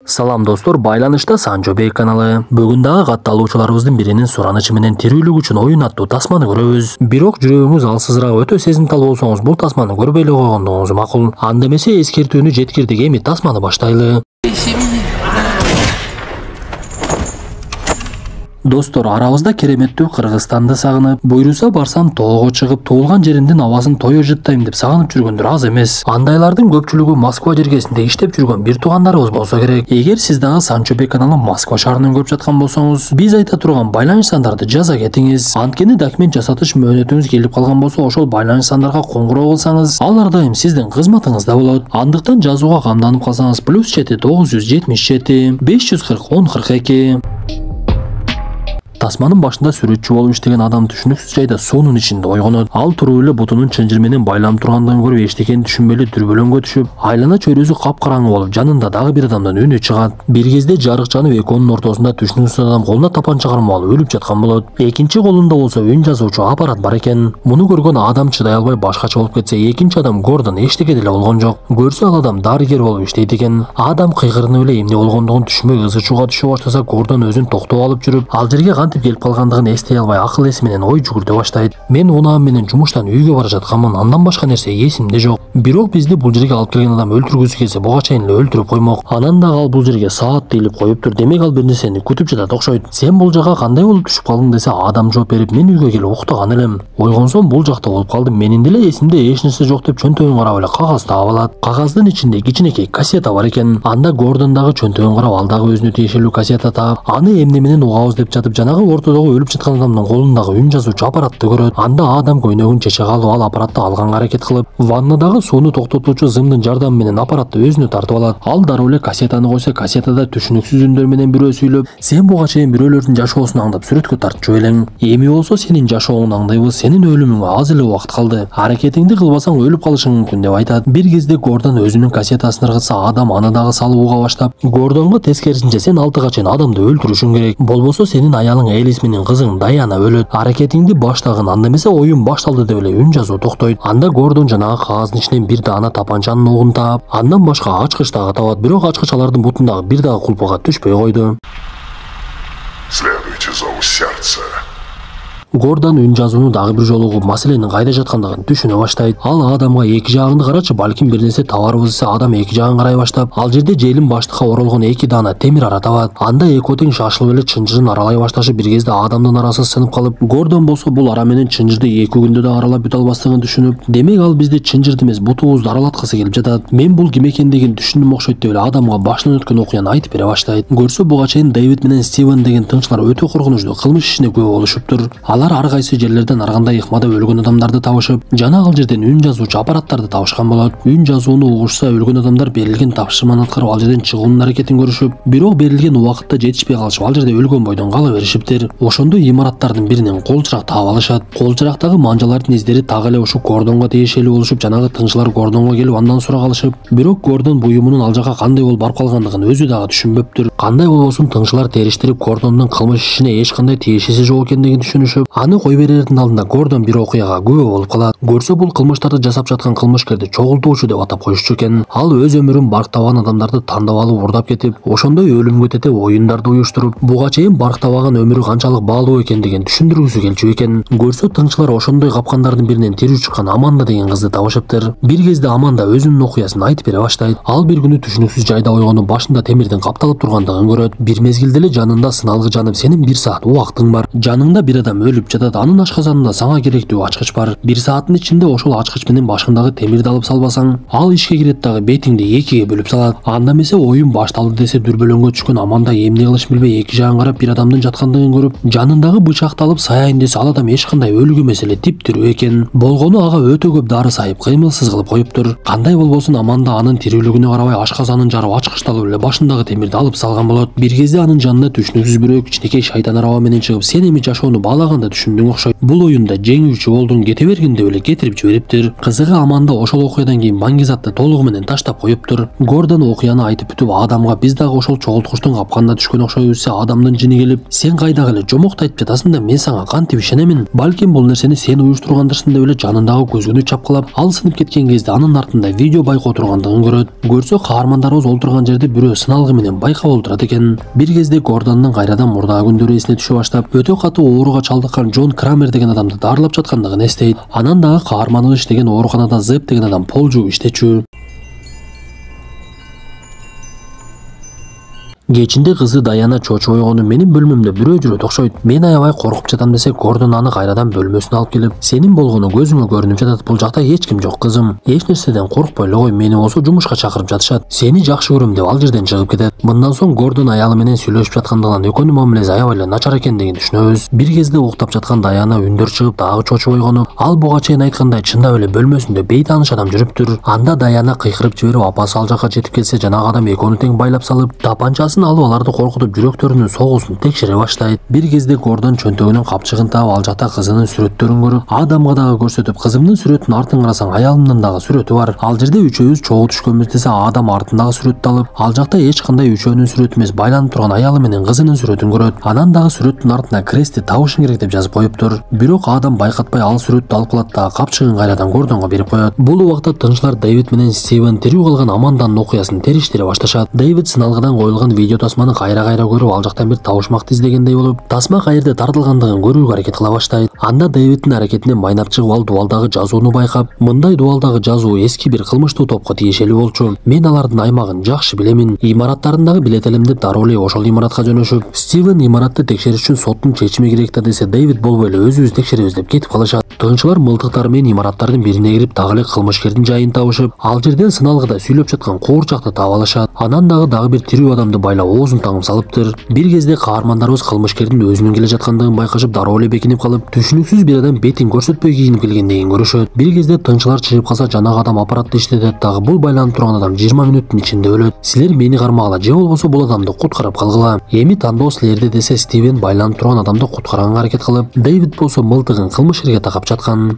Салам достор, байланышта Санчо Бей каналы. Бүгүн дагы катталуучуларыбыздын биринин суранычы менен тирүүлүк үчүн оюн аттуу тасманы көрөбүз. Бирок жүрөгүңүз алсызыраак өтө сезимтал болсоңуз бул тасманы көрбөй эле койгондугуңуз макул. Анда эмесе эскертүүнү жеткирдик, эми тасманы баштайлы. Достор, арабызда кереметтүү Кыргызстанды сагынып, буйруса барсам тоого чыгып, туулган жеримдин абасын тойо жыттайм деп сагынып жүргөндөр аз эмес. Андайлардын көпчүлүгү Москва жергесинде иштеп жүргөн бир туугандарыбыз болсо керек. Эгер сиз дагы Санчо Бей каналын Москва шаарынан көрүп жаткан болсоңуз, биз айта турган байланыш сандарды жаза кетиңиз. Анткени документ жасатыш мөөнөтүңүз келип калган болсо, ошол байланыш сандарга коңгуроо кылсаңыз, алар дайым сиздин кызматыңызда болот. Андыктан жазууга камданып калсаңыз +7 977 540 1042. Тасманын башында сүрөтчү болуп иштеген адам түшүнүксүз жайда суунун ичинде ойгонот. Ал туруп эле бутунун чынжыр менен байланып тургандыгын көрүп эчтекени түшүнбөй дүрбөлөңгө түшүп, айлана чөйрөсү капкараңгы болуп, жанында дагы бир адамдын үнү чыгат. Бир кезде жарык жанып, экөөнүн ортосунда түшүнүксүз адам колуна тапанча кармап алып өлүп жаткан болот. Экинчи колунда болсо үн жазуучу аппарат бар экен. Муну көргөн адам чыдай албай башкача болуп кетсе, экинчи адам Гордон эчтеке деле болгон жок. Көрсө ал адам дарыгер болуп иштейт экен. Адам кыйкырынып эле эмне болгондугун түшүнбөй ызы чууга түшө баштаса, Гордон өзүн токтоп алып жүрүп, ал жерге кантип келип калгандыгын эстей албай акыл эси менен ой жүгүртө баштайт. Мен унаам менен жумуштан үйгө бара жатканмын, андан башка нерсе эсимде жок. Бирок бизди бул жерге алып келген адам өлтүргүсү келсе, буга чейин эле өлтүрүп коймок. Анан дагы ал бул жерге саат дейилип коюптур. Демек ал бир нерсени күтүп жатат окшойт. Сен бул жака кандай болуп түшүп калдың десе, адам жооп берип, мен үйгө келип уктаган элем. Ойгонсом бул жакта болуп калдым. Менин деле эсимде эч нерсе жок деп чөнтөгүн карап эле кагаз таап алат. Кагаздын ичинде кичинекей кассета бар экен. Анда Гордон дагы чөнтөгүн карап, ал дагы өзүнө тиешелүү кассета таап, аны эмне менен угабыз деп жатып, жанагы ортодогу өлүп жаткан адамдын колундагы үн жазуучу аппаратты көрөт. Анда адам көйнөгүн чече калып, ал аппаратты алганга аракет кылып, ваннадагы сууну токтотуучу зымдын жардамы менен аппаратты өзүнө тартып алат. Ал дароо эле кассетаны койсо, кассетада түшүнүксүз үндөр менен бирөө сүйлөп, сен буга чейин бирөөлөрдүн жашоосун аңдап сүрөткө тартчу элең. Эми болсо сенин жашооңду аңдайбыз, сенин өлүмүңө аз эле убакыт калды. Аракетиңди кылбасаң өлүп калышың мүмкүн деп айтат. Бир кезде Гордон өзүнүн кассетасын ыргытса, адам аны дагы салып уга баштап, Гордонго тескерисинче сен 6га чейин адамды өлтүрүшүң керек. Болбосо сенин аялың Элис менен кызың Даяна өлөт. Аракетиңди баштагын, анда эмесе оюн башталды деп эле үн жазуу токтойт. Анда Гордон жанагы кагаздын ичинен бир даана тапанчанын угун таап, андан башка ачкыч дагы табат. Бирок ачкыч алардын бутундагы бир дагы кулпуга түшпөй койду. Следуйте зову сердца. Гордон үн жазууну дагы бир жолу угуп, маселенин кайда жаткандыгын түшүнө баштайт. Ал адамга эки жагыңды карачы, балким бир нерсе табарбыз десе, адам эки жагын карай баштап, ал жерде желим баштыкка оролгон 2 даана темир ара табат. Анда экөө тең шашылып эле чынжырын аралай башташы, бир кезде адамдын арасы сынып калып, Гордон болсо бул ара менен чынжырды 2 күндө да аралап бүтө албастыгын түшүнүп, демек ал бизди чынжырды эмес, бутубузду аралаткысы келип жатат. Мен бул ким экендигин түшүндүм окшойт деп эле адамга башынан өткөн окуяны айтып бере баштайт. Көрсө, буга чейин Дэвид менен Стивен деген тыңчылар өтө коркунучтуу кылмыш ишине күбө болушуптур. Алар ар кайсы жерлерден аргандай ыкмада өлгөн адамдарды табышып, жана ал жерден үн жазуучу аппараттарды табышкан болот. Үн жазууну угушса, өлгөн адамдар берилген тапшырманы аткарып ал жерден чыгуунун аракетин көрүшүп, бирок берилген убакытта жетишпей калышып, ал жерде өлгөн бойдон кала беришиптир. Ошондо имараттардын биринен кол чырак таап алышат. Кол чырактагы манжалардын издери так эле ушу Гордонго тиешелүү болушуп, жанагы тыңчылар Гордонго келип андан сурак алышып, бирок Гордон буюмунун ал жака кандай болуп барып калгандыгын өзү дагы түшүнбөптүр. Кандай болбосун, тыңчылар териштирип Гордондун кылмыш ишине эч кандай тиешеси жок экендигин түшүнүшүп, аны кой берердин алдында Гордон бир окуяга күбө болуп калат. Көрсө, бул кылмыштарды жасап жаткан кылмышкерди чогултуучу деп атап коюшчу экен. Ал өз өмүрүн барктабаган адамдарды тандап алып урдап кетип, ошондой өлүмгө тете оюндарды уюштуруп, буга чейин барктабаган өмүрү канчалык баалуу экендигин түшүндүргүсү келчү экен. Көрсө, тыңчылар ошондой капкандардын биринен тирүү чыккан Аманда деген кызды табышыптыр. Бир кезде Аманда өзүнүн окуясын айтып бере баштайт. Ал бир күнү түшүнүксүз жайда ойгонуп, башында темирдин капталып тургандыгын көрөт. Бир мезгилде эле жанында сыналгы жанып, сенин 1 саат убактың бар. Жаныңда бир адам өлүп жатат, анын ашказанында сага керектүү ачкыч бар. 1 сааттын ичинде ошол ачкыч менен башыңдагы темирди алып салбасаң, ал ишке кирет дагы бетиңди 2ге бөлүп салат. Анда эмесе оюн башталды десе, дүрбөлөңгө түшкөн Аманда эмне кылышын билбей 2 жагын карап, бир адамдын жаткандыгын көрүп, жанындагы бычакты алып саяйын десе, ал адам эч кандай өлүгү эмес эле тип-тирүү экен. Болгону ага өтө көп дары сайып, кыймылсыз кылып коюптур. Кандай болбосун, Аманда анын тирүүлүгүнө карабай ашказанын жарып, ачкычты алып эле башындагы темирди алып салган болот. Бир кезде анын жанына түшүнүксүз бирөө кичинекей шайтан араба менен чыгып, сен эми жашоону баалаганды да түшүндүң окшойт. Бул оюнда жеңүүчү болдуң, кете бергенде эле кетирип жибериптир. Кызыгы Аманда ошол окуядан кийин Баңгизатты толугу менен таштап коюптур. Гордон окуяны айтып бүтүп адамга биз дагы ошол чогулткучтун капканына түшкөн окшойбуз, адамдын жини келип, сен кайдагы эле жомокту айтып жатасың да мен сага кантип ишенемин? Балким бул нерсени сен уюштургандырсың деп эле жанындагы көзгүнү чапкылап, алсынып кеткен кезде анын артында видео байкоо тургандыгын көрөт. Көрсө каармандарыбыз олтурган жерде бирөө сыналгы менен байкап олтурат экен. Бир кезде Гордондун кайрадан мурдагы күндөрү эсине түшө баштап, өтө катуу ооруга чалдыккан Джон Крамер деген адамды дарылап жаткандыгын эстейт. Анан дагы каарманыбыз иштеген ооруканада Зеп деген адам пол жууп иштечү. Кечинде кызы Даяна чочуп ойгону менин бөлмөмдө бирөө жүрөт окшойт. Мен аябай коркуп жатам десе, Гордон аны кайрадан бөлмөсүнө алып келип, сенин болгону көзүңө көрүнүп жатат, бул жакта эч ким жок кызым. Эч нерседен коркпой эле кой, мени болсо жумушка чакырып жатышат. Сени жакшы көрөм деп ал жерден чыгып кетет. Мындан соң Гордон аялы менен сүйлөшүп жаткандыгынан экөөнүн мамилеси аябай эле начар экендигин түшүнөбүз. Бир кезде уктап жаткан Даяна үндөр чыгып дагы чочуп ойгону, ал буга чейин айткандай чындап эле бөлмөсүндө бейтааныш адам жүрүптүр. Анда Даяна кыйкырып жиберип, апасы ал жакка жетип келсе, жанагы адам экөөнү тең байлап салып, тапанчасын алып аларды жүрөктөрүнүн согуусун текшере баштайт. Бир кезде Гордон чөнтөгүнүн капчыгын таап, ал жакта кызынын сүрөттөрүн көрүп, адамга дагы көрсөтүп, кызымдын сүрөтүнүн артын карасаң аялымдын дагы сүрөтү бар. Ал жерде үчөөбүз чогуу түшкөнбүз десе, адам артындагы сүрөттү алып, ал жакта эч кандай үчөөнүн сүрөтү эмес, байланып турган аялы менен кызынын сүрөтүн көрөт. Анан дагы сүрөттүн артына крестти табышың керек деп жазып коюптур. Бирок адам байкатпай ал сүрөттү алып калат да капчыгын кайрадан Гордонго берип коет. Бул убакта тынчылар Дэвид менен Стивен тирүү калган Аманданын окуясын териштире башташат. Дэвид сыналгыдан коюлган видео тасманы кайра көрүп, ал жактан бир табышмакты издегендей болуп, тасма каерде тартылгандыгын көрүүгө аракет кыла баштайт. Анда Дэвидтин аракетинен майнап чыгып, ал дубалдагы жазууну байкап, мындай дубалдагы жазуу эски бир кылмыштуу топко тиешелүү болчу. Мен алардын аймагын жакшы билемин. Имараттарындагы билет элем деп дароо эле ошол имаратка жөнөшүп, Стивен имаратты текшериш үчүн соттун чечими керек да десе, Дэвид болбой эле өзүбүз текшеребиз деп кетип калышат. Тынчылар мылтыктары менен имараттардын бирине кирип, дагы эле кылмышкердин жайын табышып, ал жерден сыналгыда сүйлөп жаткан куурчакты таап алышат. Анан дагы бир тирүү адамды байлап оозун таңып салыптыр. Бир кезде каармандарыбыз кылмышкердин өзүнүн келе жаткандыгын байкашып, дароо эле бекинип калып, түшүнүксүз бир адам бетин көрсөтпөй кийинип келгендигин көрүшөт. Бир кезде тынчылар чыгып калса, жанагы адам аппаратты иштетет дагы, бул байланып турган адам 20 мүнөттүн ичинде өлөт. Силер мени кармагыла же болбосо бул адамды куткарып калгыла. Эми тандоо силерде десе, Стивен байланып турган адамды куткарганга аракет кылып, Дэвид болсо мылтыгын кылмышкерге такап жаткан.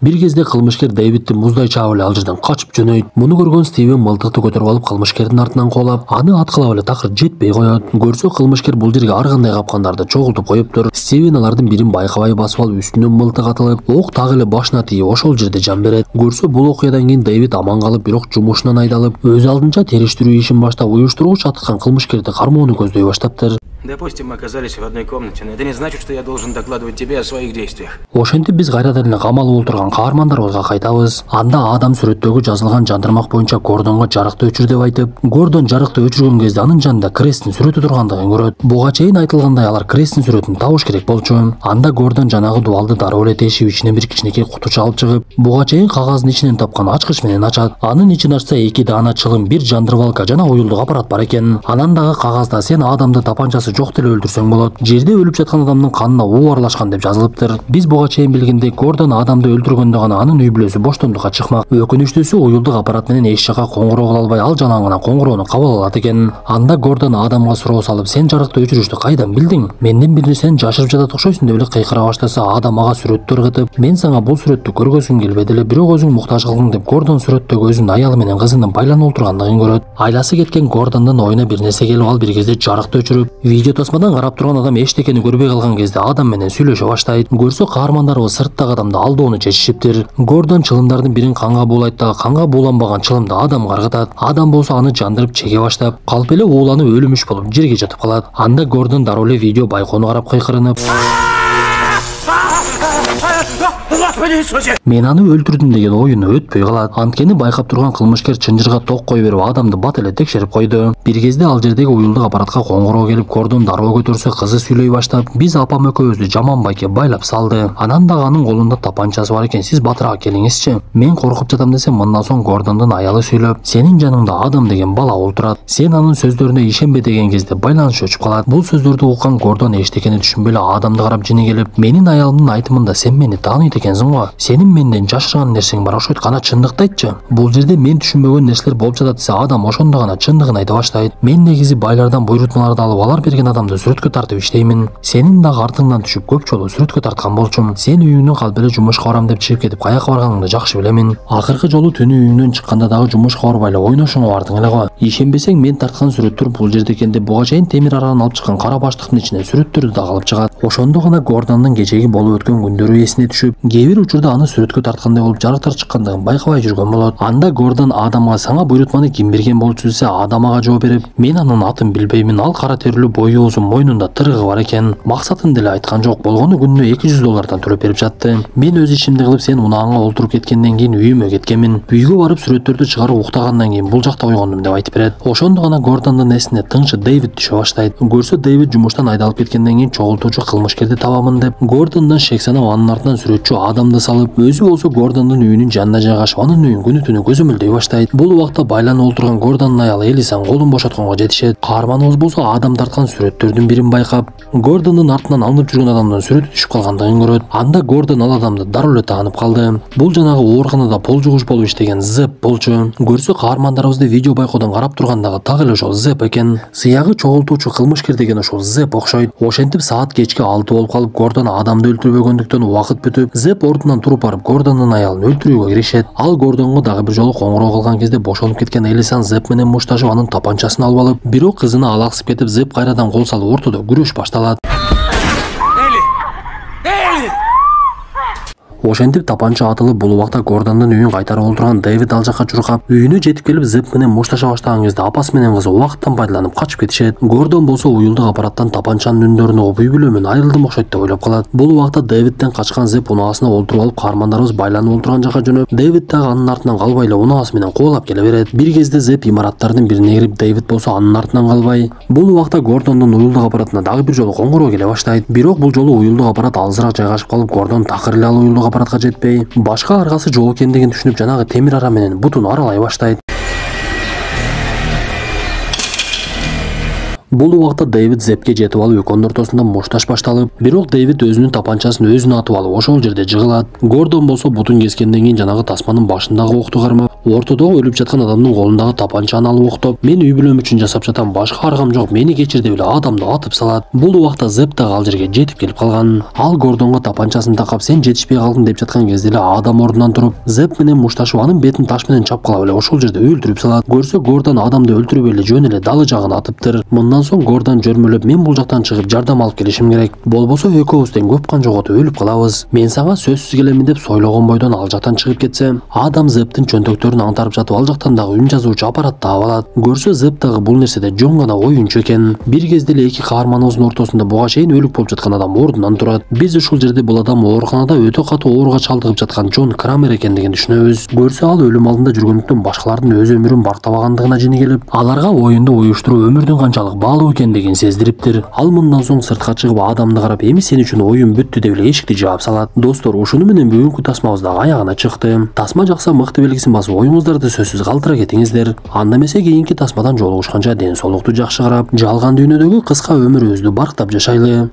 Бир кезде кылмышкер Дэвидти муздай чаап эле ал жерден качып жөнөйт. Муну көргөн Стивен мылтыкты көтөрүп алып, кылмышкердин артынан кубалап, аны аткылап эле такыр жетпей коет. Көрсө кылмышкер бул жерге ар кандай капкандарды чогултуп коюптур. Стивен алардын бирин байкабай басып алып, үстүнөн мылтык атылып, ок дагы эле башына тийип, ошол жерде жан берет. Көрсө бул окуядан кийин Дэвид аман калып, бирок жумушунан айдалып, өз алдынча териштирүү ишин баштап, уюштургуч аткан кылмышкерди кармоону көздөй баштаптыр. Допустим, мы оказались в одной комнате, но это не значит, что я должен докладывать тебе о своих действиях. Ошентип биз кайрадан эле камалып отурган каармандарыбызга кайтабыз. Анда адам сүрөттөгү жазылган жандырмак боюнча Гордонго жарыкты өчүр деп айтып, Гордон жарыкты өчүргөн кезде анын жанында кресттин сүрөтү тургандыгын көрөт. Буга чейин айтылгандай алар кресттин сүрөтүн табыш керек болчу. Анда Гордон жанагы дубалды дароо эле тешип, ичинен бир кичинекей кутуча алып чыгып, буга чейин кагаздын ичинен тапкан ачкыч менен ачат. Анын ичин ачса, 2 даана чылым, бир жандырбалка жана уюлдук аппарат бар экен. Анан дагы кагазда сен адамды тапанчасы жок деле өлтүрсөң болот. Жерде өлүп жаткан адамдын канына уу аралашкан деп жазылыптыр. Биз буга чейин билгендей, Гордон адамды өлтүргөндө гана анын үй бүлөсү боштондукка чыкмак. Өкүнүчтүүсү, уюлдук аппарат менен эч жака коңгуроо кыла албай, ал жанагы гана коңгуроону кабыл алат экен. Анда Гордон адамга суроо салып, сен жарыкты өчүрүштү кайдан билдиң? Менден бир нерсени жашырып жатат окшойсуң деп эле кыйкыра баштаса, адам ага сүрөттү ыргытып, мен сага бул сүрөттү көргөзгүм келбеди эле, бирок өзүң муктаж кылдың деп Гордон сүрөттөгү өзүнүн аялы менен кызынын байланып отургандыгын көрөт. Айласы кеткен Гордондун оюна бир нерсе келип, ал бир кезде жарыкты өчүрүп, видео тасмадан карап турган адам эчтекени көрбөй калган кезде адам менен сүйлөшө баштайт. Көрсө каармандарыбыз сырттагы адамды алдоону чечишиптир. Гордон чылымдардын бирин канга буулайт да, канга бууланбаган чылымды адамга ыргытат. Адам болсо аны жандырып чеге баштап, калп эле ууланып өлүмүш болуп жерге жатып калат. Анда Гордон дароо эле видео байкоону карап кыйкырынып, мен аны өлтүрдүм деген оюну өтпөй калат. Анткени байкап турган кылмышкер чынжырга ток кое берип, адамды бат эле текшерип койду. Бир кезде ал жердеги уюлдук аппаратка коңгуроо келип, Гордон дароо көтөрсө, кызы сүйлөй баштап, биз апам экөөбүздү жаман байке байлап салды. Анан дагы анын колунда тапанчасы бар экен, сиз батыраак келиңизчи. Мен коркуп жатам десе, мындан соң Гордондун аялы сүйлөп, сенин жаныңда адам деген бала олтурат. Сен анын сөздөрүнө ишенбе деген кезде байланыш өчүп калат. Бул сөздөрдү уккан Гордон эчтекени түшүнбөй эле адамды карап жини келип, менин аялымдын айтымында сен мени тааныйт экенсиң го. го. Сенин менден жашырган нерсең бар, ошойт гана чындыкты айтчы. Бул жерде мен түшүнбөгөн нерселер болуп жатат десе, адам ошондо гана чындыгын айта баштайт. Мен негизи байлардан буйрутмаларды алып, алар берген адамды сүрөткө тартып иштеймин. Сенин дагы артыңдан түшүп көп жолу сүрөткө тарткан болчумун. Сен үйүңдөн калып эле жумушка барам деп чыгып кетип каяка барганыңды жакшы билемин. Акыркы жолу түнү үйүңдөн чыкканда дагы жумушка барбай эле ойношуңа бардың эле го. Ишенбесең, мен тарткан сүрөттөр бул жерде экен деп буга чейин темир арадан алып чыккан кара баштыктын ичинен сүрөттөрдү дагы алып чыгат. Ошондо гана Гордондун кечеги болуп өткөн күндөрү эсине түшүп, кээ бир учурда аны сүрөткө тарткандай болуп жарыктар чыккандыгын байкабай жүргөн болот. Анда Гордон Адамга сага буйрутманы ким берген болчу десе, Адам ага жооп берип, мен анын атын билбеймин, ал кара терилүү, бою узун, мойнунда тырыгы бар экен. Максатын деле айткан жок, болгону күнүнө $200 төлөп берип жатты. Мен өз ишимди кылып, сен унааңа олтуруп кеткенден кийин үйүмө кеткенмин. Үйгө барып сүрөттөрдү чыгарып уктагандан кийин бул жакта ойгондум деп айтып берет. Ошондо гана Гордондун эсине тыңчы Дэвид түшө баштайт. Көрсө Дэвид жумуштан айдалып кеткенден кийин чогултуучу кылмышкерди табамын деп Гордондон шек санап, анын артынан сүрөтчү Адамды салып, өзү болсо Гордондун үйүнүн жанына жайгашып, анын үйүн күнү түнү көзөмөлдөй баштайт. Бул убакта байланып отурган Гордондун аялы Элисан колун бошотконго жетишет. Каарманыбыз болсо Адам тарткан сүрөттөрдүн бирин байкап, Гордондун артынан алынып жүргөн адамдын сүрөтү түшүп калгандыгын көрөт. Анда Гордон ал адамды дароо эле таанып калды. Бул жанагы ооруканада пол жугуш болуп иштеген Зеп болчу. Көрсө каармандарыбызды видео байкоодон карап тургандагы так эле ошол Зеп экен. Сыягы чогултуучу кылмышкер деген ошол Зеп окшойт. Ошентип саат кечки 6 болуп калып, Гордон Адамды өлтүрбөгөндүктөн убакыт бүтүп, Зеп ордунан туруп барып Гордондун аялын өлтүрүүгө киришет. Ал Гордонго дагы бир жолу коңгуроо кылган кезде бошонуп кеткен Элисан Зеп менен мушташып, анын тапанчасын алып алып, бирок кызына алаксып кетип, Зеп кайрадан кол салып, ортодо күрөш башталат. Ошентип тапанча атылып, бул убакта Гордондун үйүн кайтарып олтурган Дэвид ал жакка чуркап, үйүнө жетип келип Зеп менен мушташа баштаган кезде апасы менен кызы убакыттан пайдаланып качып кетишет. Гордон болсо уюлдук аппараттан тапанчанын үндөрүн угуп, үй бүлөмөн айрылдым окшойт деп ойлоп калат. Бул убакта Дэвидден качкан Зеп унаасына олтуруп алып, каармандарыбыз байланып олтурган жака жөнөп, Дэвид дагы анын артынан калбай эле унаасы менен кубалап келе берет. Бир кезде Зеп имараттардын бирине кирип, Дэвид болсо анын артынан калбай. Бул убакта Гордондун уюлдук аппаратына дагы бир жолу коңгуроо келе баштайт. Бирок бул жолу уюлдук аппарат алысыраак жайгашып калып, Гордон такыр эле ал уюлдук аппаратка жетпей, башка аргасы жол экендигин түшүнүп, жанагы темир ара менен бутун аралай баштайт. Бул убакта Дэвид Зепке жетип алып, экөөнүн ортосунда мушташ башталып, бирок Дэвид өзүнүн тапанчасын өзүнө атып алып, ошол жерде жыгылат. Гордон болсо бутун кескенден кийин жанагы тасманын башындагы окту кармап, ортодогу өлүп жаткан адамдын колундагы тапанчаны алып октоп, мен үй бүлөм үчүн жасап жатам, башка аргам жок, мени кечир деп эле Адамды атып салат. Бул убакта Зеп дагы ал жерге жетип келип калган. Ал Гордонго тапанчасын такап, сен жетишпей калдың деп жаткан кезде эле Адам ордунан туруп, Зеп менен мушташып, анын бетин таш менен чапкылап эле ошол жерде өлтүрүп салат. Көрсө Гордон Адамды өлтүрүп эле жөн эле далы жагына атыптыр. Мындан соң Гордон жөрмөлөп, мен бул жактан чыгып жардам алып келишим керек. Болбосо экөөбүздөн көп кан жоготуп өлүп калабыз. Мен сага сөзсүз келемин деп сойлогон бойдон ал жактан чыгып кетсе, Адам Зептин чөнтөктөрүн аңтарып жатып, ал жактан дагы үн жазуучу аппаратты алып алат. Көрсө Зеп дагы бул нерседе жөн гана оюнчу экен. Бир кезде эле эки каарманыбыздын ортосунда буга чейин өлүк болуп жаткан адам ордунан турат. Биз ушул жерде бул адам ооруканада өтө катуу ооруга чалдыгып жаткан Джон Крамер экендигин түшүнөбүз. Көрсө ал өлүм алдында жүргөндүктөн башкалардын өз өмүрүн бактабагандыгына жини келип, аларга оюнду уюштуруп өмүрдүн канчалык баалуу экендигин сездириптир. Ал мындан соң сыртка чыгып Адамды карап, эми сен үчүн оюн бүттү деп эле эшикти жаап салат. Достор, ушуну менен бүгүнкү тасмабыз дагы аягына чыкты. Тасма жакса мыкты белгисин басып, оюңуздарды сөзсүз калтыра кетиңиздер. Анда эмесе кийинки тасмадан жолугушканча ден соолукту жакшы карап, жалган дүйнөдөгү кыска өмүрүбүздү барктап жашайлы.